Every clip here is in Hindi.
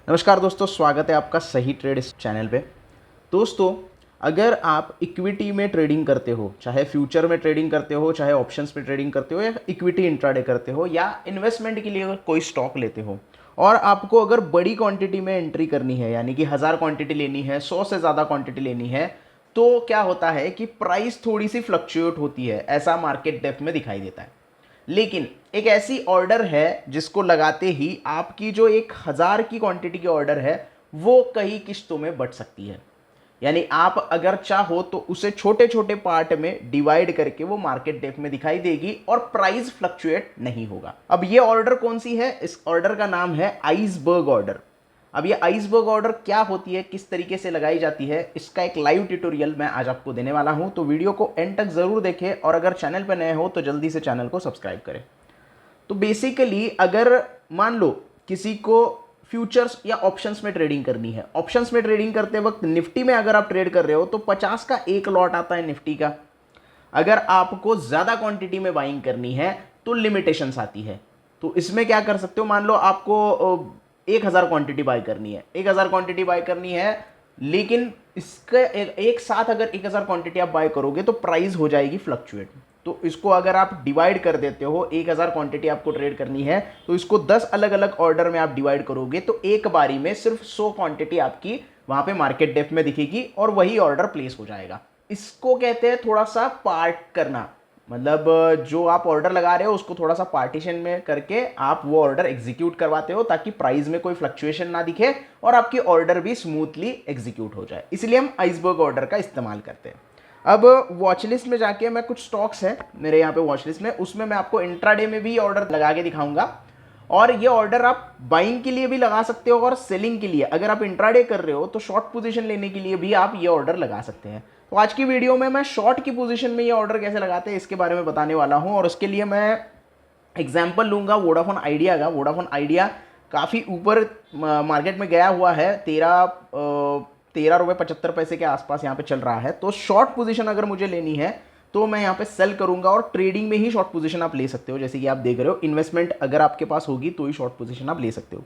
नमस्कार दोस्तों, स्वागत है आपका सही ट्रेड इस चैनल पे। दोस्तों, अगर आप इक्विटी में ट्रेडिंग करते हो, चाहे फ्यूचर में ट्रेडिंग करते हो, चाहे ऑप्शंस में ट्रेडिंग करते हो, या इक्विटी इंट्राडे करते हो, या इन्वेस्टमेंट के लिए अगर कोई स्टॉक लेते हो और आपको अगर बड़ी क्वांटिटी में एंट्री करनी है, यानी कि 1000 क्वांटिटी लेनी है, 100 से ज़्यादा क्वांटिटी लेनी है, तो क्या होता है कि प्राइस थोड़ी सी फ्लक्चुएट होती है। ऐसा मार्केट डेप्थ में दिखाई देता है। लेकिन एक ऐसी ऑर्डर है जिसको लगाते ही आपकी जो 1000 की क्वांटिटी की ऑर्डर है वो कई किस्तों में बट सकती है। यानी आप अगर चाहो तो उसे छोटे छोटे पार्ट में डिवाइड करके वो मार्केट डेप्थ में दिखाई देगी और प्राइस फ्लक्चुएट नहीं होगा। अब ये ऑर्डर कौन सी है? इस ऑर्डर का नाम है आइसबर्ग ऑर्डर। अब ये आइसबर्ग ऑर्डर क्या होती है, किस तरीके से लगाई जाती है, इसका एक लाइव ट्यूटोरियल मैं आज आपको देने वाला हूं। तो वीडियो को एंड तक जरूर देखें और अगर चैनल पर नए हो तो जल्दी से चैनल को सब्सक्राइब करें। तो बेसिकली अगर मान लो किसी को फ्यूचर्स या ऑप्शंस में ट्रेडिंग करनी है, ऑप्शंस में ट्रेडिंग करते वक्त निफ्टी में अगर आप ट्रेड कर रहे हो तो 50 का एक लॉट आता है निफ्टी का। अगर आपको ज़्यादा क्वांटिटी में बाइंग करनी है तो लिमिटेशंस आती है। तो इसमें क्या कर सकते हो, मान लो आपको 1000 क्वांटिटी बाय करनी है, 1000 क्वांटिटी बाय करनी है, लेकिन इसके एक साथ अगर 1000 क्वांटिटी आप बाय करोगे तो प्राइस हो जाएगी फ्लक्चुएट। तो इसको अगर आप डिवाइड कर देते हो, 1000 क्वांटिटी आपको ट्रेड करनी है तो इसको 10 अलग अलग ऑर्डर में आप डिवाइड करोगे तो एक बारी में सिर्फ 100 क्वांटिटी आपकी वहां पे मार्केट डेप्थ में दिखेगी और वही ऑर्डर प्लेस हो जाएगा। इसको कहते हैं थोड़ा सा पार्ट करना। मतलब जो आप ऑर्डर लगा रहे हो उसको थोड़ा सा पार्टीशन में करके आप वो ऑर्डर एग्जीक्यूट करवाते हो ताकि प्राइस में कोई फ्लक्चुएशन ना दिखे और आपकी ऑर्डर भी स्मूथली एग्जीक्यूट हो जाए। इसलिए हम आइसबर्ग ऑर्डर का इस्तेमाल करते हैं। अब वॉच लिस्ट में जाके मैं कुछ स्टॉक्स हैं मेरे यहाँ पे वॉच लिस्ट में, उसमें मैं आपको इंट्राडे में भी ऑर्डर लगा के दिखाऊंगा। और ये ऑर्डर आप बाइंग के लिए भी लगा सकते हो और सेलिंग के लिए, अगर आप इंट्राडे कर रहे हो तो शॉर्ट पोजीशन लेने के लिए भी आप ये ऑर्डर लगा सकते हैं। तो आज की वीडियो में मैं शॉर्ट की पोजीशन में ये ऑर्डर कैसे लगाते हैं इसके बारे में बताने वाला हूं और उसके लिए मैं एग्जाम्पल लूंगा वोडाफोन आइडिया का। वोडाफोन आइडिया काफ़ी ऊपर मार्केट में गया हुआ है, 13 रुपये 75 पैसे के आसपास यहाँ पे चल रहा है। तो शॉर्ट पोजीशन अगर मुझे लेनी है तो मैं यहाँ पे सेल करूंगा और ट्रेडिंग में ही शॉर्ट पोजीशन आप ले सकते हो। जैसे कि आप देख रहे हो, इन्वेस्टमेंट अगर आपके पास होगी तो ही शॉर्ट पोजीशन आप ले सकते हो।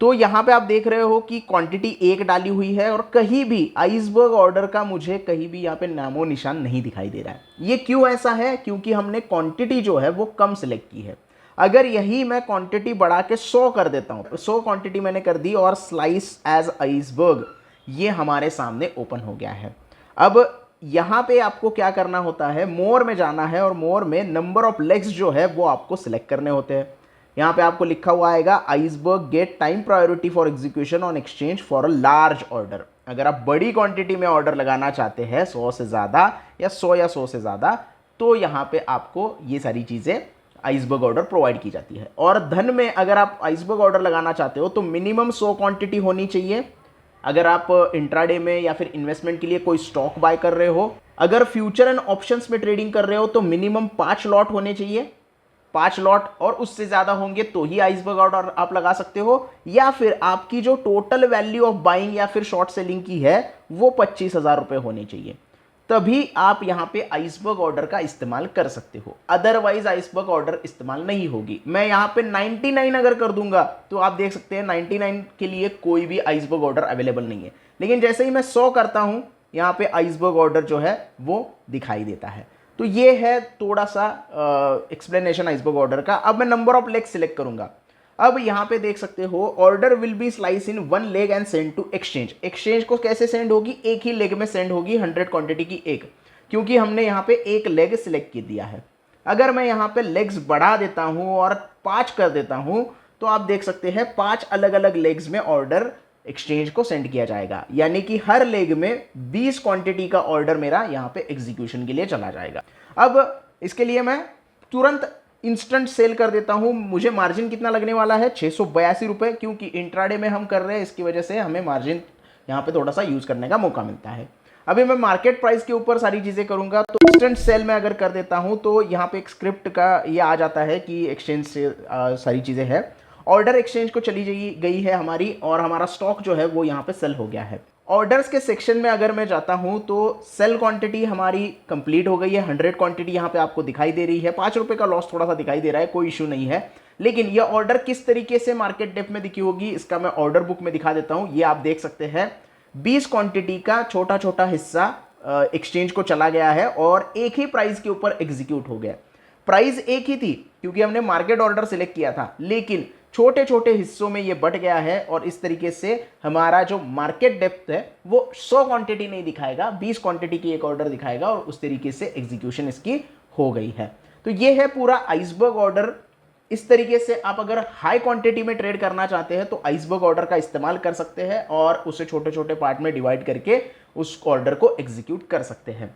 तो यहाँ पे आप देख रहे हो कि क्वांटिटी एक डाली हुई है और कहीं भी आइसबर्ग ऑर्डर का मुझे कहीं भी यहाँ पे नामो निशान नहीं दिखाई दे रहा है। ये क्यों ऐसा है? क्योंकि हमने क्वांटिटी जो है वो कम सिलेक्ट की है। अगर यही मैं क्वांटिटी बढ़ा के 100 कर देता हूँ, 100 क्वांटिटी मैंने कर दी और स्लाइस एज आइसबर्ग ये हमारे सामने ओपन हो गया है। अब यहाँ पे आपको क्या करना होता है, मोर में जाना है और मोर में नंबर ऑफ लेग्स जो है वो आपको सिलेक्ट करने होते हैं। यहाँ पे आपको लिखा हुआ आएगा iceberg get time priority for execution on exchange for a large order. अगर आप बड़ी क्वांटिटी में ऑर्डर लगाना चाहते हैं 100 से ज़्यादा या 100 या 100 से ज़्यादा, तो यहाँ पे आपको ये सारी चीज़ें आइसबर्ग ऑर्डर प्रोवाइड की जाती है। और धन में अगर आप आइसबर्ग ऑर्डर लगाना चाहते हो तो मिनिमम 100 क्वांटिटी होनी चाहिए अगर आप इंट्राडे में या फिर इन्वेस्टमेंट के लिए कोई स्टॉक बाय कर रहे हो। अगर फ्यूचर एंड ऑप्शंस में ट्रेडिंग कर रहे हो तो मिनिमम 5 लॉट होने चाहिए, 5 लॉट और उससे ज़्यादा होंगे तो ही आइसबर्ग ऑर्डर आप लगा सकते हो। या फिर आपकी जो टोटल वैल्यू ऑफ बाइंग या फिर शॉर्ट सेलिंग की है वो 25,000 रुपये होने चाहिए, तभी आप यहाँ पे आइसबर्ग ऑर्डर का इस्तेमाल कर सकते हो। अदरवाइज आइसबर्ग ऑर्डर इस्तेमाल नहीं होगी। मैं यहाँ पे 99 अगर कर दूंगा तो आप देख सकते हैं 99 के लिए कोई भी आइसबर्ग ऑर्डर अवेलेबल नहीं है। लेकिन जैसे ही मैं 100 करता हूँ यहाँ पे आइसबर्ग ऑर्डर जो है वो दिखाई देता है। तो ये है थोड़ा सा एक्सप्लेनेशन आइसबर्ग ऑर्डर का। अब मैं नंबर ऑफ लेग सिलेक्ट करूंगा। अब यहाँ पे देख सकते हो order will be slice in 1 leg and send to exchange. Exchange को कैसे सेंड होगी? एक ही लेग में सेंड होगी, 100 क्वांटिटी की एक, क्योंकि हमने यहाँ पे एक लेग सिलेक्ट कर दिया है। अगर मैं यहाँ पे लेग्स बढ़ा देता हूँ और 5 कर देता हूँ तो आप देख सकते हैं 5 अलग अलग लेग्स में ऑर्डर एक्सचेंज को सेंड किया जाएगा। यानी कि हर लेग में 20 क्वांटिटी का ऑर्डर मेरा यहाँ पे एग्जीक्यूशन के लिए चला जाएगा। अब इसके लिए मैं तुरंत इंस्टेंट सेल कर देता हूं। मुझे मार्जिन कितना लगने वाला है? 682 रुपये, क्योंकि इंट्राडे में हम कर रहे हैं, इसकी वजह से हमें मार्जिन यहाँ पे थोड़ा सा यूज करने का मौका मिलता है। अभी मैं मार्केट प्राइस के ऊपर सारी चीज़ें करूंगा। तो इंस्टेंट सेल में अगर कर देता हूं तो यहाँ पे एक स्क्रिप्ट का ये आ जाता है कि एक्सचेंज से सारी चीज़ें हैं। ऑर्डर एक्सचेंज को चली गई है हमारी और हमारा स्टॉक जो है वो यहाँ पे सेल हो गया है। ऑर्डर्स के सेक्शन में अगर मैं जाता हूं तो सेल क्वांटिटी हमारी कंप्लीट हो गई है। 100 क्वांटिटी यहाँ पे आपको दिखाई दे रही है। 5 रुपये का लॉस थोड़ा सा दिखाई दे रहा है, कोई इशू नहीं है। लेकिन ये ऑर्डर किस तरीके से मार्केट डेप्थ में दिखी होगी इसका मैं ऑर्डर बुक में दिखा देता हूं। ये आप देख सकते हैं 20 क्वांटिटी का छोटा छोटा हिस्सा एक्सचेंज को चला गया है और एक ही प्राइस के ऊपर एग्जीक्यूट हो गया। प्राइस एक ही थी क्योंकि हमने मार्केट ऑर्डर सिलेक्ट किया था, लेकिन छोटे छोटे हिस्सों में ये बट गया है और इस तरीके से हमारा जो मार्केट डेप्थ है वो 100 क्वांटिटी नहीं दिखाएगा, 20 क्वांटिटी की एक ऑर्डर दिखाएगा और उस तरीके से एग्जीक्यूशन इसकी हो गई है। तो ये है पूरा आइसबर्ग ऑर्डर। इस तरीके से आप अगर हाई क्वांटिटी में ट्रेड करना चाहते हैं तो आइसबर्ग ऑर्डर का इस्तेमाल कर सकते हैं और उसे छोटे छोटे पार्ट में डिवाइड करके उस ऑर्डर को एग्जीक्यूट कर सकते हैं।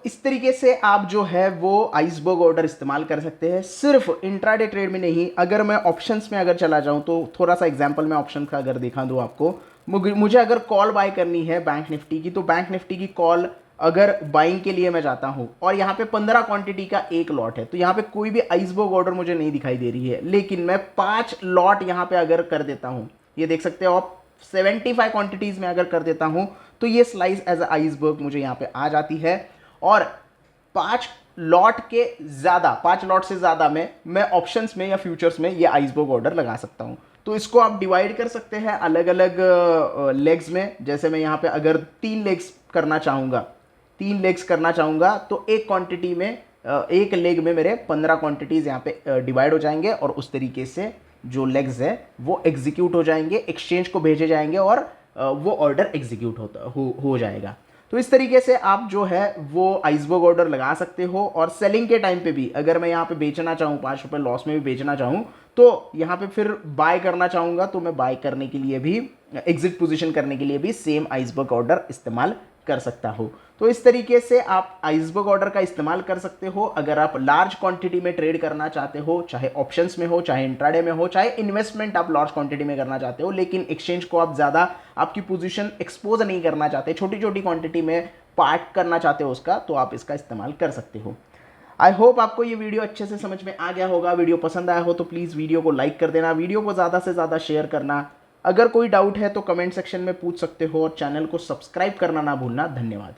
इस तरीके से आप जो है वो आइसबर्ग ऑर्डर इस्तेमाल कर सकते हैं, सिर्फ इंट्राडे ट्रेड में नहीं। अगर मैं ऑप्शंस में अगर चला जाऊं तो थोड़ा सा एग्जांपल मैं ऑप्शन का अगर दिखा दूं आपको, मुझे अगर कॉल बाय करनी है बैंक निफ्टी की, तो बैंक निफ्टी की कॉल अगर बाइंग के लिए मैं जाता हूं और यहाँ पे 15 क्वांटिटी का एक लॉट है, तो यहाँ पे कोई भी आइसबर्ग ऑर्डर मुझे नहीं दिखाई दे रही है। लेकिन मैं 5 लॉट यहाँ पे अगर कर देता हूँ, ये देख सकते हो आप, 75 क्वांटिटीज में अगर कर देता हूँ तो ये स्लाइस एज अ आइसबर्ग मुझे यहाँ पे आ जाती है। और 5 लॉट से ज़्यादा में मैं ऑप्शंस में या फ्यूचर्स में ये आइसबर्ग ऑर्डर लगा सकता हूँ। तो इसको आप डिवाइड कर सकते हैं अलग अलग लेग्स में। जैसे मैं यहाँ पे अगर 3 लेग्स करना चाहूँगा तो एक क्वांटिटी में एक लेग में मेरे 15 क्वांटिटीज़ यहाँ पे डिवाइड हो जाएंगे और उस तरीके से जो लेग्स है वो एग्जीक्यूट हो जाएंगे, एक्सचेंज को भेजे जाएंगे और वो ऑर्डर एग्जीक्यूट हो जाएगा। तो इस तरीके से आप जो है वो आइसबर्ग ऑर्डर लगा सकते हो। और सेलिंग के टाइम पे भी अगर मैं यहाँ पे बेचना चाहूँ, 5 रुपये लॉस में भी बेचना चाहूँ, तो यहाँ पे फिर बाय करना चाहूँगा तो मैं बाय करने के लिए भी, एग्जिट पोजीशन करने के लिए भी सेम आइसबर्ग ऑर्डर इस्तेमाल कर सकता हूँ। तो इस तरीके से आप आइसबर्ग ऑर्डर का इस्तेमाल कर सकते हो अगर आप लार्ज क्वांटिटी में ट्रेड करना चाहते हो, चाहे ऑप्शंस में हो, चाहे इंट्राडे में हो, चाहे इन्वेस्टमेंट आप लार्ज क्वांटिटी में करना चाहते हो, लेकिन एक्सचेंज को आप ज़्यादा आपकी पोजीशन एक्सपोज नहीं करना चाहते, छोटी छोटी क्वांटिटी में पार्ट करना चाहते हो उसका, तो आप इसका इस्तेमाल कर सकते हो। आई होप आपको ये वीडियो अच्छे से समझ में आ गया होगा। वीडियो पसंद आया हो तो प्लीज़ वीडियो को लाइक कर देना, वीडियो को ज़्यादा से ज़्यादा शेयर करना। अगर कोई डाउट है तो कमेंट सेक्शन में पूछ सकते हो और चैनल को सब्सक्राइब करना ना भूलना। धन्यवाद।